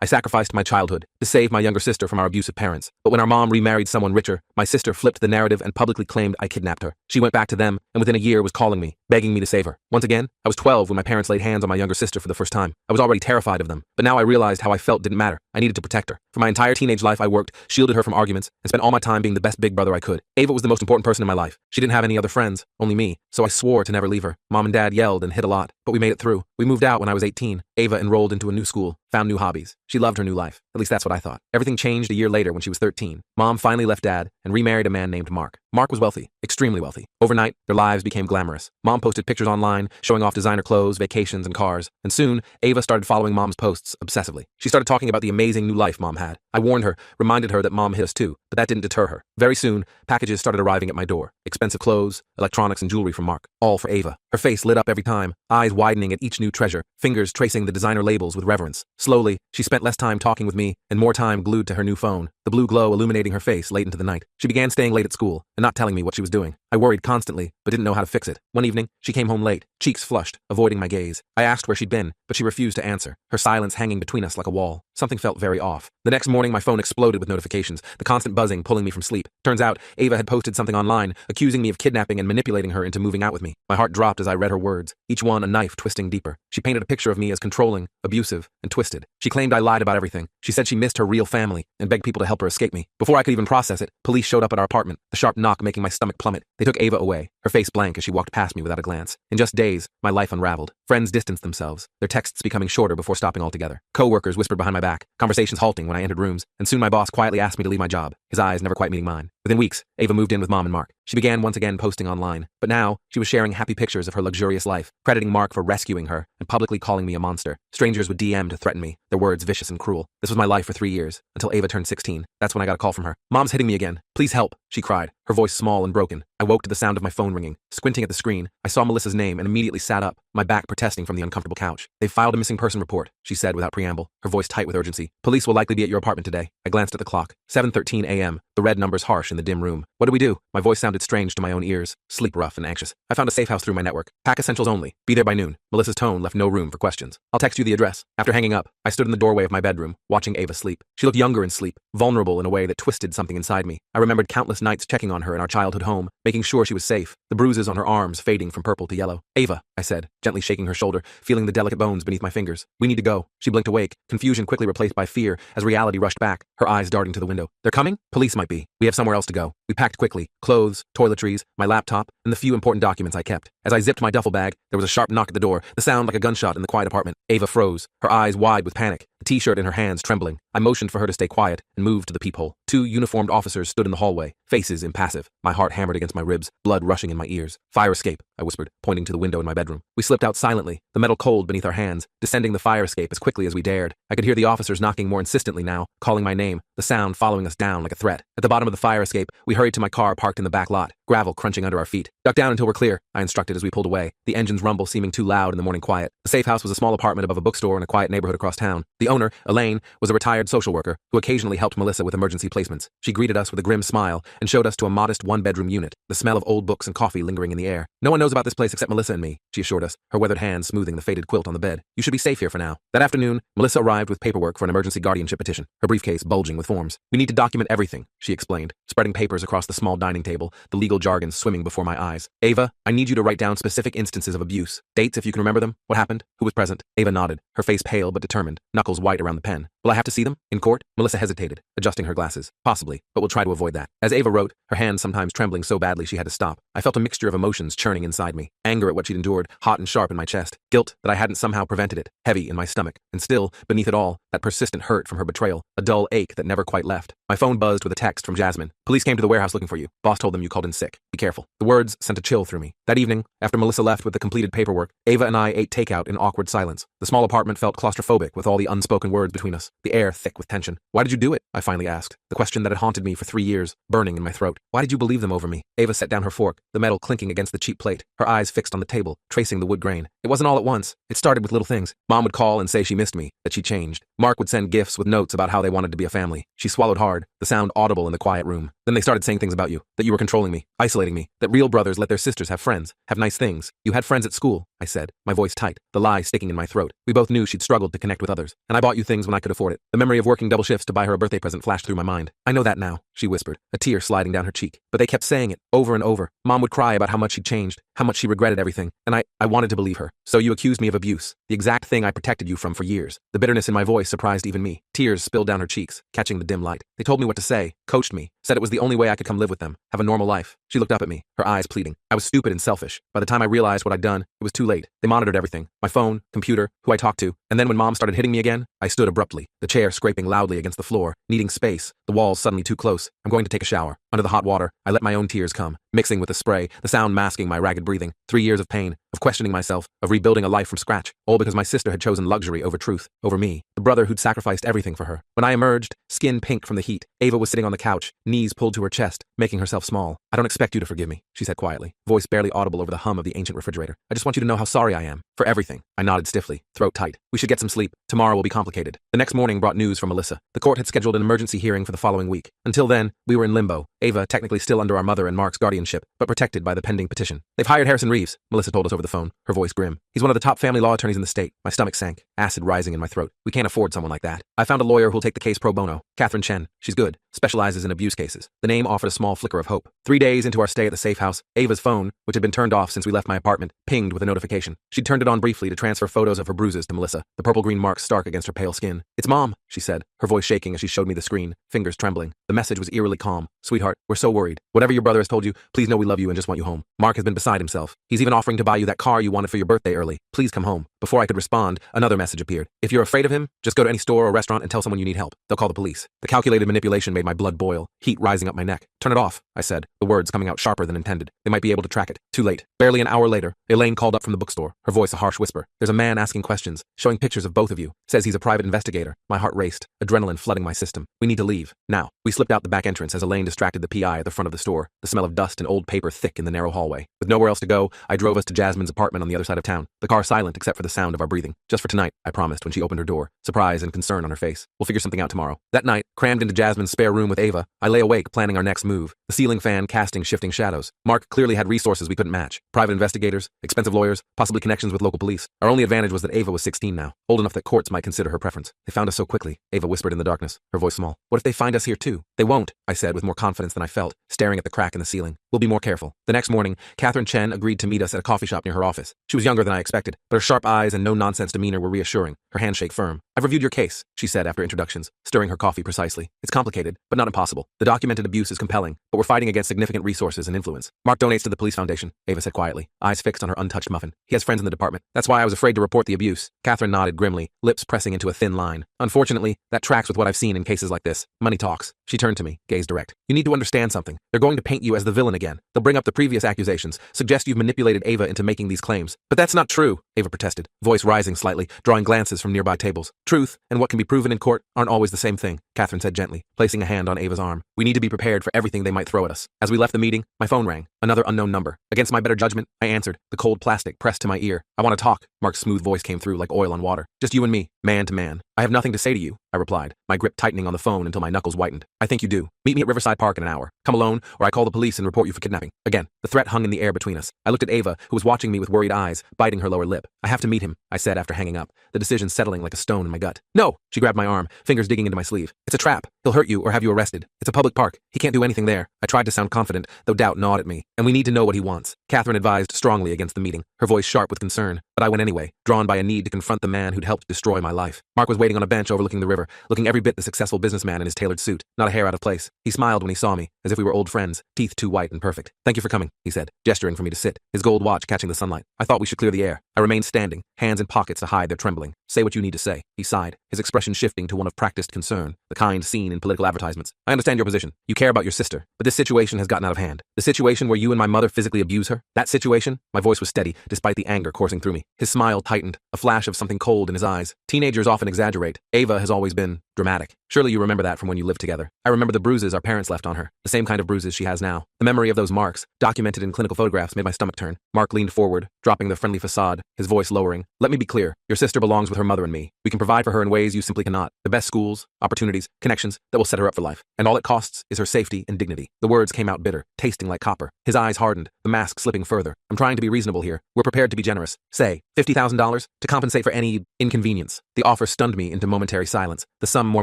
I sacrificed my childhood to save my younger sister from our abusive parents. But when our mom remarried someone richer, my sister flipped the narrative and publicly claimed I kidnapped her. She went back to them, and within a year was calling me, begging me to save her. Once again, I was 12 when my parents laid hands on my younger sister for the first time. I was already terrified of them, but now I realized how I felt didn't matter. I needed to protect her. For my entire teenage life, I worked, shielded her from arguments, and spent all my time being the best big brother I could. Ava was the most important person in my life. She didn't have any other friends, only me, so I swore to never leave her. Mom and Dad yelled and hit a lot, but we made it through. We moved out when I was 18. Ava enrolled into a new school, found new hobbies. She loved her new life. At least that's what I thought. Everything changed a year later when she was 13. Mom finally left Dad and remarried a man named Mark. Mark was wealthy, extremely wealthy. Overnight, their lives became glamorous. Mom posted pictures online, showing off designer clothes, vacations, and cars. And soon, Ava started following Mom's posts obsessively. She started talking about the amazing new life Mom had. I warned her, reminded her that Mom hit us too, but that didn't deter her. Very soon, packages started arriving at my door. Expensive clothes, electronics, and jewelry from Mark. All for Ava. Her face lit up every time, eyes widening at each new treasure, fingers tracing the designer labels with reverence. Slowly, she spent less time talking with me and more time glued to her new phone, the blue glow illuminating her face late into the night. She began staying late at school and not telling me what she was doing. I worried constantly, but didn't know how to fix it. One evening, she came home late, cheeks flushed, avoiding my gaze. I asked where she'd been, but she refused to answer, her silence hanging between us like a wall. Something felt very off. The next morning, my phone exploded with notifications, the constant buzzing pulling me from sleep. Turns out, Ava had posted something online, accusing me of kidnapping and manipulating her into moving out with me. My heart dropped as I read her words, each one a knife twisting deeper. She painted a picture of me as controlling, abusive, and twisted. She claimed I lied about everything. She said she missed her real family and begged people to help her escape me. Before I could even process it, police showed up at our apartment, the sharp knock making my stomach plummet. They took Ava away, her face blank as she walked past me without a glance. In just days, my life unraveled. Friends distanced themselves, their texts becoming shorter before stopping altogether. Co-workers whispered behind my back, conversations halting when I entered rooms, and soon my boss quietly asked me to leave my job, his eyes never quite meeting mine. Within weeks, Ava moved in with Mom and Mark. She began once again posting online, but now she was sharing happy pictures of her luxurious life, crediting Mark for rescuing her and publicly calling me a monster. Strangers would DM to threaten me, their words vicious and cruel. This was my life for 3 years, until Ava turned 16. That's when I got a call from her. "Mom's hitting me again. Please help," she cried, her voice small and broken. I woke to the sound of my phone ringing. Squinting at the screen, I saw Melissa's name and immediately sat up, my back protesting from the uncomfortable couch. "They've filed a missing person report," she said without preamble, her voice tight with urgency. "Police will likely be at your apartment today." I glanced at the clock. 7:13 a.m., the red numbers harsh in the dim room. What do we do? My voice sounded strange to my own ears, sleep rough and anxious. "I found a safe house through my network. Pack essentials only. Be there by noon." Melissa's tone left no room for questions. "I'll text you the address." After hanging up, I stood in the doorway of my bedroom, watching Ava sleep. She looked younger in sleep, vulnerable in a way that twisted something inside me. I remembered countless nights checking on her in our childhood home, making sure she was safe, the bruises on her arms fading from purple to yellow. "Ava," I said, gently shaking her shoulder, feeling the delicate bones beneath my fingers. "We need to go." She blinked awake, confusion quickly replaced by fear as reality rushed back, her eyes darting to the window. "They're coming? Police might be. We have somewhere else to go." We packed quickly, clothes, toiletries, my laptop, and the few important documents I kept. As I zipped my duffel bag, there was a sharp knock at the door, the sound like a gunshot in the quiet apartment. Ava froze, her eyes wide with panic, the t-shirt in her hands trembling. I motioned for her to stay quiet and moved to the peephole. 2 uniformed officers stood in the hallway, faces impassive. My heart hammered against my ribs, blood rushing in my ears. "Fire escape," I whispered, pointing to the window in my bedroom. We slipped out silently, the metal cold beneath our hands, descending the fire escape as quickly as we dared. I could hear the officers knocking more insistently now, calling my name, the sound following us down like a threat. At the bottom of the fire escape, we hurried to my car parked in the back lot, gravel crunching under our feet. "Duck down until we're clear," I instructed as we pulled away, the engine's rumble seeming too loud in the morning quiet. The safe house was a small apartment above a bookstore in a quiet neighborhood across town. The owner, Elaine, was a retired social worker who occasionally helped Melissa with emergency placements. She greeted us with a grim smile and showed us to a modest 1-bedroom unit, the smell of old books and coffee lingering in the air. "No one knows about this place except Melissa and me," she assured us, her weathered hand smoothing the faded quilt on the bed. "You should be safe here for now." That afternoon, Melissa arrived with paperwork for an emergency guardianship petition, her briefcase bulging with forms. "We need to document everything," she explained, spreading papers across the small dining table, the legal jargon swimming before my eyes. "Ava, I need you to write down specific instances of abuse. Dates if you can remember them. What happened? Who was present?" Ava nodded, her face pale but determined, knuckles white around the pen. "Will I have to see them? In court?" Melissa hesitated, adjusting her glasses. "Possibly, but we'll try to avoid that." As Ava wrote, her hands sometimes trembling so badly she had to stop, I felt a mixture of emotions churning inside me. Anger at what she'd endured, hot and sharp in my chest. Guilt that I hadn't somehow prevented it, heavy in my stomach. And still, beneath it all, that persistent hurt from her betrayal, a dull ache that never quite left. My phone buzzed with a text from Jasmine. "Police came to the warehouse looking for you. Boss told them you called in sick. Be careful." The words sent a chill through me. That evening, after Melissa left with the completed paperwork, Ava and I ate takeout in awkward silence. The small apartment felt claustrophobic with all the unspoken words between us, the air thick with tension. "Why did you do it?" I finally asked, the question that had haunted me for 3 years, burning in my throat. "Why did you believe them over me?" Ava set down her fork, the metal clinking against the cheap plate, her eyes fixed on the table, tracing the wood grain. "It wasn't all at once. It started with little things. Mom would call and say she missed me, that she changed. Mark would send gifts with notes about how they wanted to be a family." She swallowed hard, the sound audible in the quiet room. "Then they started saying things about you, that you were controlling me, isolating me, that real brothers let their sisters have friends, have nice things. You had friends at school." I said, my voice tight, the lie sticking in my throat. We both knew she'd struggled to connect with others, and I bought you things when I could afford it. The memory of working double shifts to buy her a birthday present flashed through my mind. I know that now, she whispered, a tear sliding down her cheek. But they kept saying it, over and over. Mom would cry about how much she'd changed, how much she regretted everything, and I wanted to believe her. So you accused me of abuse, the exact thing I protected you from for years. The bitterness in my voice surprised even me. Tears spilled down her cheeks, catching the dim light. They told me what to say, coached me, said it was the only way I could come live with them, have a normal life. She looked up at me, her eyes pleading. I was stupid and selfish. By the time I realized what I'd done, it was too late. They monitored everything, my phone, computer, who I talked to, and then when Mom started hitting me again, I stood abruptly, the chair scraping loudly against the floor, needing space, the walls suddenly too close. I'm going to take a shower. Under the hot water, I let my own tears come, mixing with the spray, the sound masking my ragged breathing. 3 years of pain, of questioning myself, of rebuilding a life from scratch, all because my sister had chosen luxury over truth, over me, the brother who'd sacrificed everything for her. When I emerged, skin pink from the heat, Ava was sitting on the couch, knees pulled to her chest, making herself small. I don't expect you to forgive me, she said quietly, voice barely audible over the hum of the ancient refrigerator. I just want you to know how sorry I am, for everything. I nodded stiffly, throat tight. We should get some sleep. Tomorrow will be complicated. The next morning brought news from Melissa. The court had scheduled an emergency hearing for the following week. Until then, we were in limbo, Ava technically still under our mother and Mark's guardianship, but protected by the pending petition. They've hired Harrison Reeves, Melissa told us over the phone, her voice grim. He's one of the top family law attorneys in the state. My stomach sank, acid rising in my throat. We can't afford someone like that. I found a lawyer who'll take the case pro bono, Catherine Chen. She's good, specializes in abuse cases. The name offered a small flicker of hope. 3 days into our stay at the safe house, Ava's phone, which had been turned off since we left my apartment, pinged with a notification. She'd turned it on briefly to transfer photos of her bruises to Melissa, the purple-green marks stark against her pale skin. It's Mom, she said, her voice shaking as she showed me the screen, fingers trembling. The message was eerily calm. Sweetheart, we're so worried. Whatever your brother has told you, please know we love you and just want you home. Mark has been beside himself. He's even offering to buy you that car you wanted for your birthday early. Please come home. Before I could respond, another message appeared. If you're afraid of him, just go to any store or restaurant and tell someone you need help. They'll call the police. The calculated manipulation made my blood boil, heat rising up my neck. Turn it off, I said, the words coming out sharper than intended. They might be able to track it. Too late. Barely an hour later, Elaine called up from the bookstore, her voice a harsh whisper. There's a man asking questions, showing pictures of both of you. Says he's a private investigator. My heart raced, adrenaline flooding my system. We need to leave. Now. We slipped out the back entrance as Elaine distracted the PI at the front of the store, the smell of dust and old paper thick in the narrow hallway. With nowhere else to go, I drove us to Jasmine's apartment on the other side of town, the car silent except for the sound of our breathing. Just for tonight, I promised when she opened her door, surprise and concern on her face. We'll figure something out tomorrow. That night, crammed into Jasmine's spare room with Ava, I lay awake planning our next move, the ceiling fan casting shifting shadows. Mark clearly had resources we couldn't match. Private investigators, expensive lawyers, possibly connections with local police. Our only advantage was that Ava was 16 now, old enough that courts might consider her preference. They found us so quickly, Ava whispered in the darkness, her voice small. What if they find us here too? They won't, I said with more confidence than I felt, staring at the crack in the ceiling. We'll be more careful. The next morning, Catherine Chen agreed to meet us at a coffee shop near her office. She was younger than I expected, but her sharp eyes and no-nonsense demeanor were reassuring, her handshake firm. I've reviewed your case, she said after introductions, stirring her coffee precisely. It's complicated, but not impossible. The documented abuse is compelling, but we're fighting against significant resources and influence. Mark donates to the police foundation, Ava said quietly, eyes fixed on her untouched muffin. He has friends in the department. That's why I was afraid to report the abuse. Catherine nodded grimly, lips pressing into a thin line. Unfortunately, that tracks with what I've seen in cases like this. Money talks. She turned to me, gaze direct. You need to understand something. They're going to paint you as the villain again. They'll bring up the previous accusations, suggest you've manipulated Ava into making these claims. But that's not true, Ava protested, voice rising slightly, drawing glances from nearby tables. Truth and what can be proven in court aren't always the same thing, Catherine said gently, placing a hand on Ava's arm. We need to be prepared for everything they might throw at us. As we left the meeting, my phone rang. Another unknown number. Against my better judgment, I answered, the cold plastic pressed to my ear. I want to talk. Mark's smooth voice came through like oil on water. Just you and me, man to man. I have nothing to say to you, I replied, my grip tightening on the phone until my knuckles whitened. I think you do. Meet me at Riverside Park in an hour. Come alone, or I call the police and report you for kidnapping. Again, the threat hung in the air between us. I looked at Ava, who was watching me with worried eyes, biting her lower lip. I have to meet him, I said after hanging up, the decision settling like a stone in my gut. No! She grabbed my arm, fingers digging into my sleeve. It's a trap. He'll hurt you or have you arrested. It's a public park. He can't do anything there. I tried to sound confident, though doubt gnawed at me. And we need to know what he wants. Catherine advised strongly against the meeting, her voice sharp with concern. But I went anyway, drawn by a need to confront the man who'd helped destroy my life. Mark was waiting on a bench overlooking the river, looking every bit the successful businessman in his tailored suit, not a hair out of place. He smiled when he saw me, as if we were old friends, teeth too white and perfect. Thank you for coming, he said, gesturing for me to sit, his gold watch catching the sunlight. I thought we should clear the air. I remained standing, hands in pockets to hide their trembling. Say what you need to say, he sighed, his expression shifting to one of practiced concern, the kind seen in political advertisements. I understand your position. You care about your sister, but this situation has gotten out of hand. The situation where you and my mother physically abuse her, that situation, my voice was steady, despite the anger coursing through me. His smile tightened, a flash of something cold in his eyes. Teenagers often exaggerate. Ava has always been Dramatic. Surely you remember that from when you lived together. I remember the bruises our parents left on her, the same kind of bruises she has now. The memory of those marks, documented in clinical photographs, made my stomach turn. Mark leaned forward, dropping the friendly facade, his voice lowering. Let me be clear. Your sister belongs with her mother and me. We can provide for her in ways you simply cannot. The best schools, opportunities, connections that will set her up for life. And all it costs is her safety and dignity. The words came out bitter, tasting like copper. His eyes hardened, the mask slipping further. I'm trying to be reasonable here. We're prepared to be generous. Say, $50,000 to compensate for any inconvenience. The offer stunned me into momentary silence, the sum more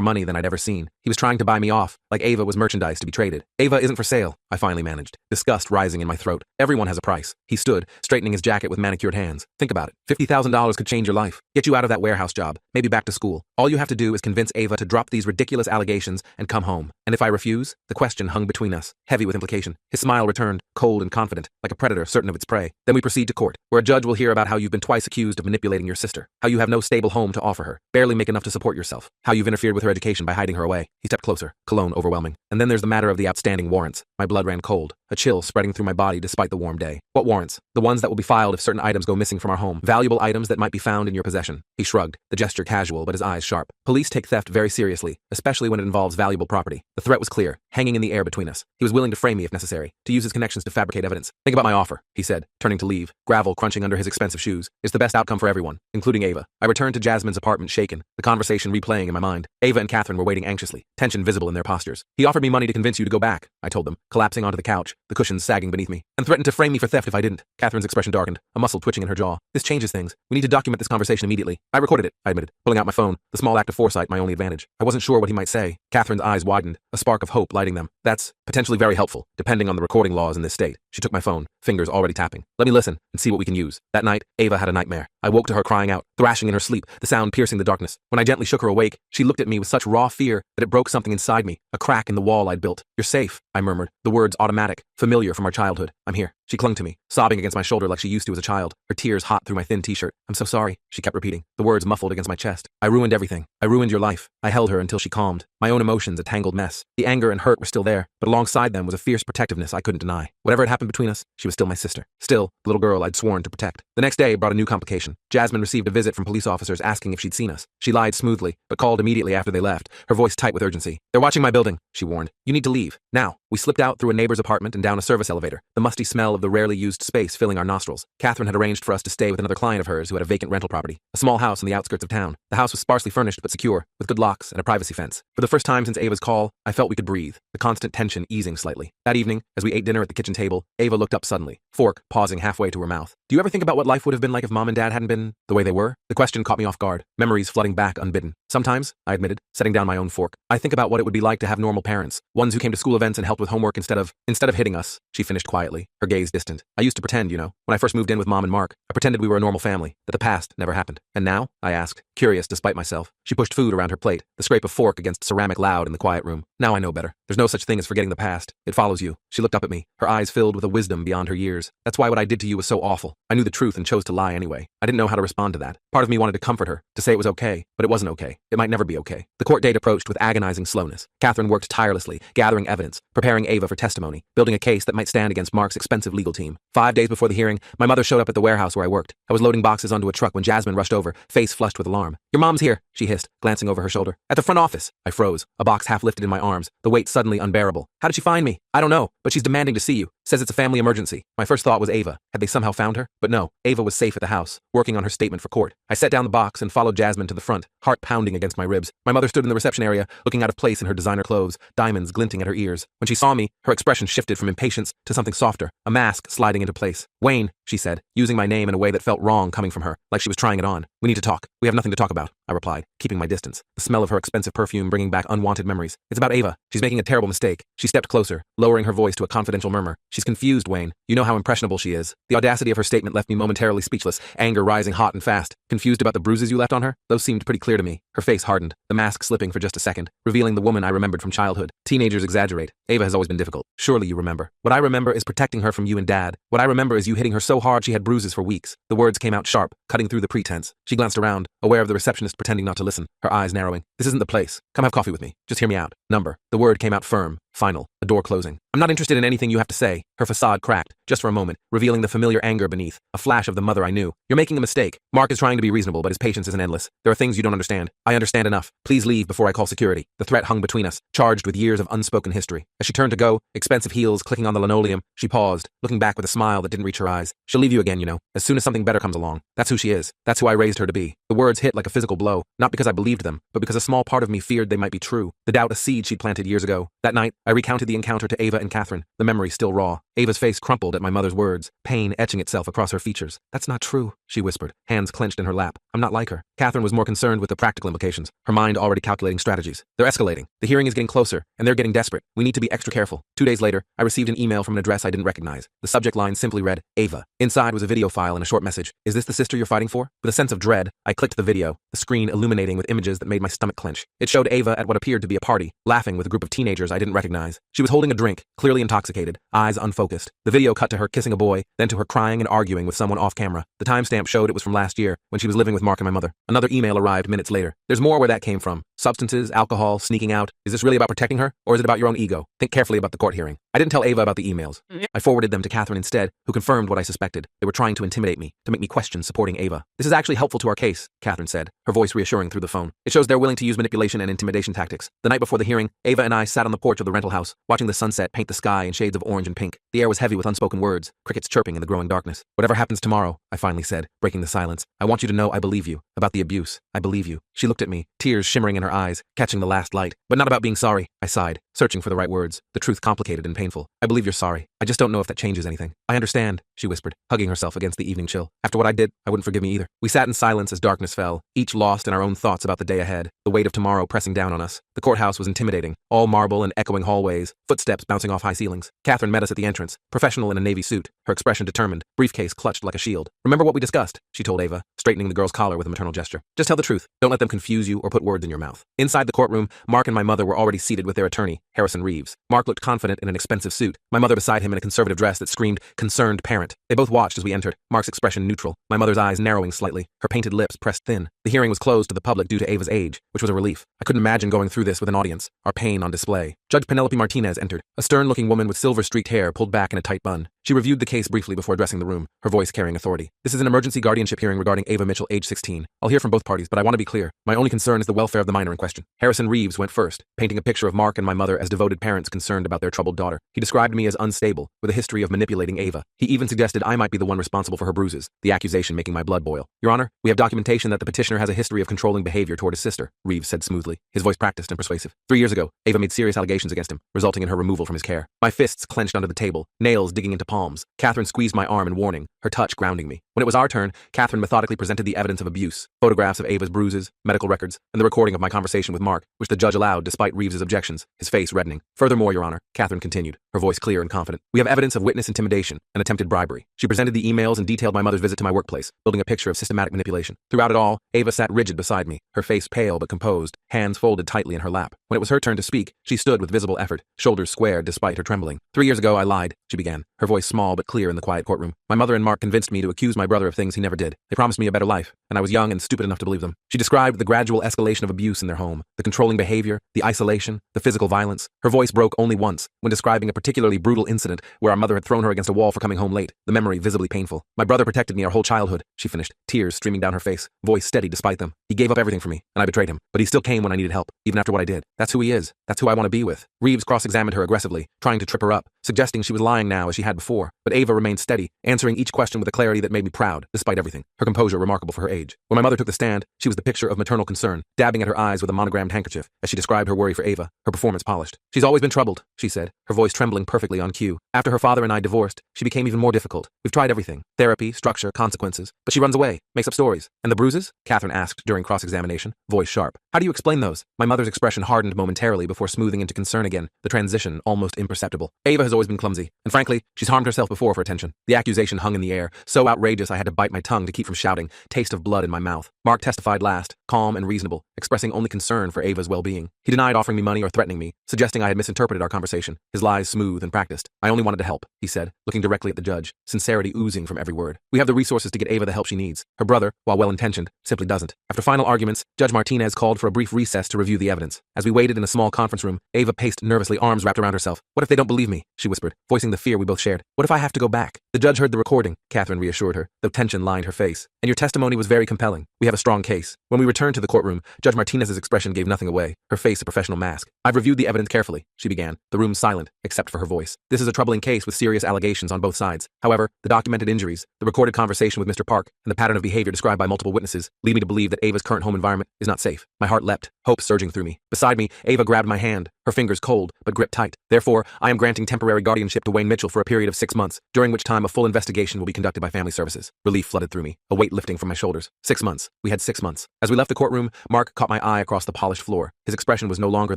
money than I'd ever seen. He was trying to buy me off, like Ava was merchandise to be traded. Ava isn't for sale, I finally managed, disgust rising in my throat. Everyone has a price. He stood, straightening his jacket with manicured hands. Think about it. $50,000 could change your life, get you out of that warehouse job, maybe back to school. All you have to do is convince Ava to drop these ridiculous allegations and come home. And if I refuse? The question hung between us, heavy with implication. His smile returned, cold and confident, like a predator certain of its prey. Then we proceed to court, where a judge will hear about how you've been twice accused of manipulating your sister, how you have no stable home to offer her, barely make enough to support yourself, how you've interfered with her education by hiding her away. He stepped closer, cologne overwhelming. And then there's the matter of the outstanding warrants. My blood ran cold, a chill spreading through my body despite the warm day. What warrants? The ones that will be filed if certain items go missing from our home, valuable items that might be found in your possession. He shrugged, the gesture casual but his eyes sharp. Police take theft very seriously, especially when it involves valuable property. The threat was clear, hanging in the air between us. He was willing to frame me if necessary, to use his connections to fabricate evidence. Think about my offer, he said, turning to leave, gravel crunching under his expensive shoes. It's the best outcome for everyone, including Ava. I returned to Jasmine's apartment shaken, the conversation replaying in my mind. Ava and Catherine were waiting anxiously, tension visible in their postures. He offered me money to convince you to go back, I told them, collapsing onto the couch, the cushions sagging beneath me, and threatened to frame me for theft if I didn't. Catherine's expression darkened, a muscle twitching in her jaw. This changes things. We need to document this conversation immediately. I recorded it, I admitted, pulling out my phone, the small act of foresight my only advantage. I wasn't sure what he might say. Catherine's eyes widened, a spark of hope lighting them. That's potentially very helpful, depending on the recording laws in this state. She took my phone, fingers already tapping. Let me listen and see what we can use. That night, Ava had a nightmare. I woke to her crying out, thrashing in her sleep, the sound piercing the darkness. When I gently shook her awake, she looked at me with such raw fear that it broke something inside me, a crack in the wall I'd built. You're safe, I murmured, the words automatic, familiar from our childhood. I'm here. She clung to me, sobbing against my shoulder like she used to as a child, her tears hot through my thin t-shirt. I'm so sorry, she kept repeating, the words muffled against my chest. I ruined everything. I ruined your life. I held her until she calmed, my own emotions a tangled mess. The anger and hurt were still there, but alongside them was a fierce protectiveness I couldn't deny. Whatever had happened between us, she was still my sister. Still, the little girl I'd sworn to protect. The next day brought a new complication. Jasmine received a visit from police officers asking if she'd seen us. She lied smoothly, but called immediately after they left, her voice tight with urgency. They're watching my building, she warned. You need to leave. Now. We slipped out through a neighbor's apartment and down a service elevator, the musty smell of the rarely used space filling our nostrils. Catherine had arranged for us to stay with another client of hers who had a vacant rental property, a small house on the outskirts of town. The house was sparsely furnished but secure, with good locks and a privacy fence. For the first time since Ava's call, I felt we could breathe, the constant tension easing slightly. That evening, as we ate dinner at the kitchen table, Ava looked up suddenly, fork pausing halfway to her mouth. Do you ever think about what life would have been like if Mom and Dad hadn't been the way they were? The question caught me off guard, memories flooding back unbidden. Sometimes, I admitted, setting down my own fork, I think about what it would be like to have normal parents, ones who came to school events and helped with homework instead of hitting us, she finished quietly, her gaze distant. I used to pretend, when I first moved in with Mom and Mark, I pretended we were a normal family, that the past never happened. And now? I asked, curious despite myself. She pushed food around her plate, the scrape of fork against ceramic loud in the quiet room. Now I know better. There's no such thing as forgetting the past. It follows you. She looked up at me, her eyes filled with a wisdom beyond her years. That's why what I did to you was so awful. I knew the truth and chose to lie anyway. I didn't know how to respond to that. Part of me wanted to comfort her, to say it was okay, but it wasn't okay. It might never be okay. The court date approached with agonizing slowness. Catherine worked tirelessly, gathering evidence, preparing Ava for testimony, building a case that might stand against Mark's expensive legal team. 5 days before the hearing, my mother showed up at the warehouse where I worked. I was loading boxes onto a truck when Jasmine rushed over, face flushed with alarm. Your mom's here, she hissed, glancing over her shoulder. At the front office. I froze, a box half lifted in my arms, the weight suddenly unbearable. How did she find me? I don't know, but she's demanding to see you. Says it's a family emergency. My first thought was Ava. Had they somehow found her? But no, Ava was safe at the house, working on her statement for court. I set down the box and followed Jasmine to the front, heart pounding against my ribs. My mother stood in the reception area, looking out of place in her designer clothes, diamonds glinting at her ears. When she saw me, her expression shifted from impatience to something softer, a mask sliding into place. Wayne, she said, using my name in a way that felt wrong coming from her, like she was trying it on. We need to talk. We have nothing to talk about, I replied, keeping my distance, the smell of her expensive perfume bringing back unwanted memories. It's about Ava. She's making a terrible mistake. She stepped closer, lowering her voice to a confidential murmur. She's confused, Wayne. You know how impressionable she is. The audacity of her statement left me momentarily speechless, anger rising hot and fast. Confused about the bruises you left on her? Those seemed pretty clear to me. Her face hardened, the mask slipping for just a second, revealing the woman I remembered from childhood. Teenagers exaggerate. Ava has always been difficult. Surely you remember. What I remember is protecting her from you and Dad. What I remember is you hitting her so hard she had bruises for weeks. The words came out sharp, cutting through the pretense. She glanced around, aware of the receptionist pretending not to listen, her eyes narrowing. This isn't the place. Come have coffee with me. Just hear me out. Number. The word came out firm, final, a door closing. I'm not interested in anything you have to say. Her facade cracked, just for a moment, revealing the familiar anger beneath, a flash of the mother I knew. You're making a mistake. Mark is trying to be reasonable, but his patience isn't endless. There are things you don't understand. I understand enough. Please leave before I call security. The threat hung between us, charged with years of unspoken history. As she turned to go, expensive heels clicking on the linoleum, she paused, looking back with a smile that didn't reach her eyes. She'll leave you again, you know, as soon as something better comes along. That's who she is. That's who I raised her to be. The words hit like a physical blow, not because I believed them, but because a small part of me feared they might be true. The doubt a seed she'd planted years ago. That night, I recounted the encounter to Ava and Catherine, the memory still raw. Ava's face crumpled at my mother's words, pain etching itself across her features. That's not true, she whispered, hands clenched in her lap. I'm not like her. Catherine was more concerned with the practical implications, her mind already calculating strategies. They're escalating. The hearing is getting closer, and they're getting desperate. We need to be extra careful. 2 days later, I received an email from an address I didn't recognize. The subject line simply read, Ava. Inside was a video file and a short message. Is this the sister you're fighting for? With a sense of dread, I clicked the video, the screen illuminating with images that made my stomach clench. It showed Ava at what appeared to be a party, laughing with a group of teenagers I didn't recognize. She was holding a drink, clearly intoxicated, eyes unfocused. The video cut to her kissing a boy, then to her crying and arguing with someone off camera. The timestamp showed it was from last year, when she was living with Mark and my mother. Another email arrived minutes later. There's more where that came from. Substances, alcohol, sneaking out. Is this really about protecting her, or is it about your own ego? Think carefully about the court hearing. I didn't tell Ava about the emails. I forwarded them to Catherine instead, who confirmed what I suspected. They were trying to intimidate me, to make me question supporting Ava. This is actually helpful to our case, Catherine said, her voice reassuring through the phone. It shows they're willing to use manipulation and intimidation tactics. The night before the hearing, Ava and I sat on the porch of the rental house, watching the sunset paint the sky in shades of orange and pink. The air was heavy with unspoken words, crickets chirping in the growing darkness. Whatever happens tomorrow, I finally said, breaking the silence, I want you to know I believe you. About the abuse, I believe you. She looked at me, tears shimmering in her eyes, catching the last light. But not about being sorry, I sighed, searching for the right words, the truth complicated and painful. I believe you're sorry. I just don't know if that changes anything. I understand, she whispered, hugging herself against the evening chill. After what I did, I wouldn't forgive me either. We sat in silence as darkness fell, each lost in our own thoughts about the day ahead, the weight of tomorrow pressing down on us. The courthouse was intimidating, all marble and echoing hallways, footsteps bouncing off high ceilings. Catherine met us at the entrance, professional in a navy suit, her expression determined, briefcase clutched like a shield. Remember what we discussed, she told Ava, straightening the girl's collar with a maternal gesture. Just tell the truth. Don't let them confuse you or put words in your mouth. Inside the courtroom, Mark and my mother were already seated with their attorney, Harrison Reeves. Mark looked confident in an expensive suit, my mother beside him in a conservative dress that screamed, concerned parent. They both watched as we entered, Mark's expression neutral, my mother's eyes narrowing slightly, her painted lips pressed thin. The hearing was closed to the public due to Ava's age, which was a relief. I couldn't imagine going through this with an audience, our pain on display. Judge Penelope Martinez entered, a stern-looking woman with silver-streaked hair pulled back in a tight bun. She reviewed the case briefly before addressing the room, her voice carrying authority. This is an emergency guardianship hearing regarding Ava Mitchell, age 16. I'll hear from both parties, but I want to be clear. My only concern is the welfare of the minor in question. Harrison Reeves went first, painting a picture of Mark and my mother as devoted parents concerned about their troubled daughter. He described me as unstable, with a history of manipulating Ava. He even suggested I might be the one responsible for her bruises, the accusation making my blood boil. Your Honor, we have documentation that the petitioner has a history of controlling behavior toward his sister, Reeves said smoothly, his voice practiced and persuasive. 3 years ago, Ava made serious allegations against him, resulting in her removal from his care. My fists clenched under the table, nails digging into palms. Catherine squeezed my arm in warning, her touch grounding me. When it was our turn, Catherine methodically presented the evidence of abuse, photographs of Ava's bruises, medical records, and the recording of my conversation with Mark, which the judge allowed despite Reeves's objections, his face reddening. Furthermore, Your Honor, Catherine continued, her voice clear and confident, we have evidence of witness intimidation and attempted bribery. She presented the emails and detailed my mother's visit to my workplace, building a picture of systematic manipulation. Throughout it all, Ava sat rigid beside me, her face pale but composed, hands folded tightly in her lap. When it was her turn to speak, she stood with visible effort, shoulders squared despite her trembling. 3 years ago, I lied, she began, her voice small but clear in the quiet courtroom. My mother and Mark convinced me to accuse my brother of things he never did. They promised me a better life, and I was young and stupid enough to believe them. She described the gradual escalation of abuse in their home, the controlling behavior, the isolation, the physical violence. Her voice broke only once, when describing a particularly brutal incident where our mother had thrown her against a wall for coming home late, the memory visibly painful. My brother protected me our whole childhood, she finished, tears streaming down her face, voice steady despite them. He gave up everything for me, and I betrayed him, but he still came when I needed help, even after what I did. That's who he is. That's who I want to be with. Reeves cross-examined her aggressively, trying to trip her up, suggesting she was lying now as she had before, but Ava remained steady, answering each question with a clarity that made me proud, despite everything, her composure remarkable for her age. When my mother took the stand, she was the picture of maternal concern, dabbing at her eyes with a monogrammed handkerchief, as she described her worry for Ava, her performance polished. She's always been troubled, she said, her voice trembling perfectly on cue. After her father and I divorced, she became even more difficult. We've tried everything, therapy, structure, consequences, but she runs away, makes up stories. And the bruises? Catherine asked during cross-examination, voice sharp. How do you explain those? My mother's expression hardened momentarily before smoothing into concern again, the transition almost imperceptible. Ava has always been clumsy, and frankly, she's harmed herself before for attention. The accusation hung in the air, so outrageous I had to bite my tongue to keep from shouting, taste of blood in my mouth. Mark testified last, calm and reasonable, expressing only concern for Ava's well-being. He denied offering me money or threatening me, suggesting I had misinterpreted our conversation, his lies smooth and practiced. I only wanted to help, he said, looking directly at the judge, sincerity oozing from every word. We have the resources to get Ava the help she needs. Her brother, while well-intentioned, simply doesn't. After final arguments, Judge Martinez called for a brief recess to review the evidence. As we waited, waited in a small conference room. Ava paced nervously, arms wrapped around herself. What if they don't believe me? She whispered, voicing the fear we both shared. What if I have to go back? The judge heard the recording, Catherine reassured her, though tension lined her face. And your testimony was very compelling. We have a strong case. When we returned to the courtroom, Judge Martinez's expression gave nothing away, her face a professional mask. I've reviewed the evidence carefully, she began, the room silent, except for her voice. This is a troubling case with serious allegations on both sides. However, the documented injuries, the recorded conversation with Mr. Park, and the pattern of behavior described by multiple witnesses lead me to believe that Ava's current home environment is not safe. My heart leapt, hope surging through me. Beside me, Ava grabbed my hand, her fingers cold, but gripped tight. Therefore, I am granting temporary guardianship to Wayne Mitchell for a period of 6 months, during which time a full investigation will be conducted by Family Services. Relief flooded through me, a weight lifting from my shoulders. 6 months. We had 6 months. As we left the courtroom, Mark caught my eye across the polished floor. His expression was no longer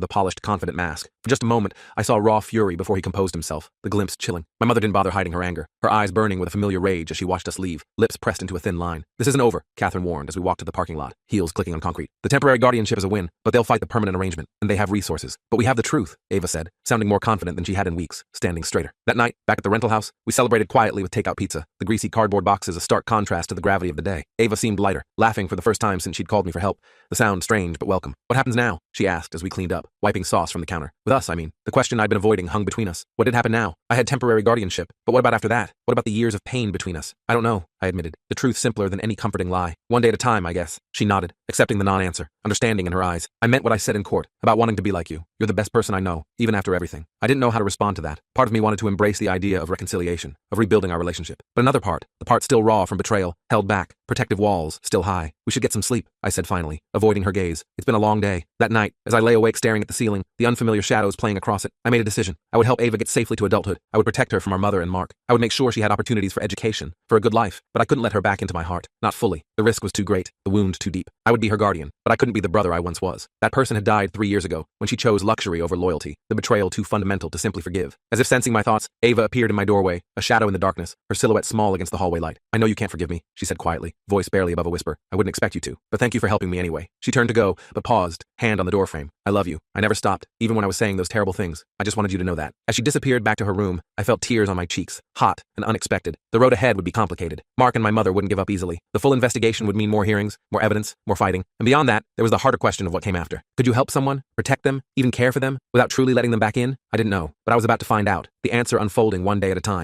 the polished, confident mask. For just a moment, I saw raw fury before he composed himself, the glimpse chilling. My mother didn't bother hiding her anger, her eyes burning with a familiar rage as she watched us leave, lips pressed into a thin line. This isn't over, Catherine warned as we walked to the parking lot, heels clicking on concrete. The temporary guardianship is a win, but they'll fight the permanent arrangement, and they have resources. But we have the truth, Ava said, sounding more confident than she had in weeks, standing straighter. That night, back at the rental house, we celebrated quietly with takeout pizza, the greasy cardboard boxes a stark contrast to the gravity of the day. Ava seemed lighter, laughing for the first time since she'd called me for help, the sound strange but welcome. What happens now? She asked as we cleaned up, wiping sauce from the counter. With us, I mean. The question I'd been avoiding hung between us. What did happen now? I had temporary guardianship, but what about after that? What about the years of pain between us? I don't know, I admitted, the truth simpler than any comforting lie. One day at a time, I guess. She nodded, accepting the non-answer, understanding in her eyes. I meant what I said in court, about wanting to be like you. You're the best person I know, even after everything. I didn't know how to respond to that. Part of me wanted to embrace the idea of reconciliation, of rebuilding our relationship. But another part, the part still raw from betrayal, held back, protective walls, still high. We should get some sleep, I said finally, avoiding her gaze. It's been a long day. That night, as I lay awake staring at the ceiling, the unfamiliar shadows playing across it, I made a decision. I would help Ava get safely to adulthood. I would protect her from our mother and Mark. I would make sure she had opportunities for education, for a good life, but I couldn't let her back into my heart. Not fully. The risk was too great, the wound too deep. I would be her guardian, but I couldn't be the brother I once was. That person had died 3 years ago, when she chose luxury over loyalty, the betrayal too fundamental to simply forgive. As if sensing my thoughts, Ava appeared in my doorway, a shadow in the darkness, her silhouette small against the hallway light. I know you can't forgive me, she said quietly, voice barely above a whisper. I wouldn't expect you to, but thank you for helping me anyway. She turned to go, but paused, hand on the doorframe. I love you. I never stopped, even when I was saying those terrible things. I just wanted you to know that. As she disappeared back to her room, I felt tears on my cheeks, hot and unexpected. The road ahead would be complicated. Mark and my mother wouldn't give up easily. The full investigation would mean more hearings, more evidence, more fighting. And beyond that, there was the harder question of what came after. Could you help someone, protect them, even care for them, without truly letting them back in? I didn't know, but I was about to find out, the answer unfolding one day at a time.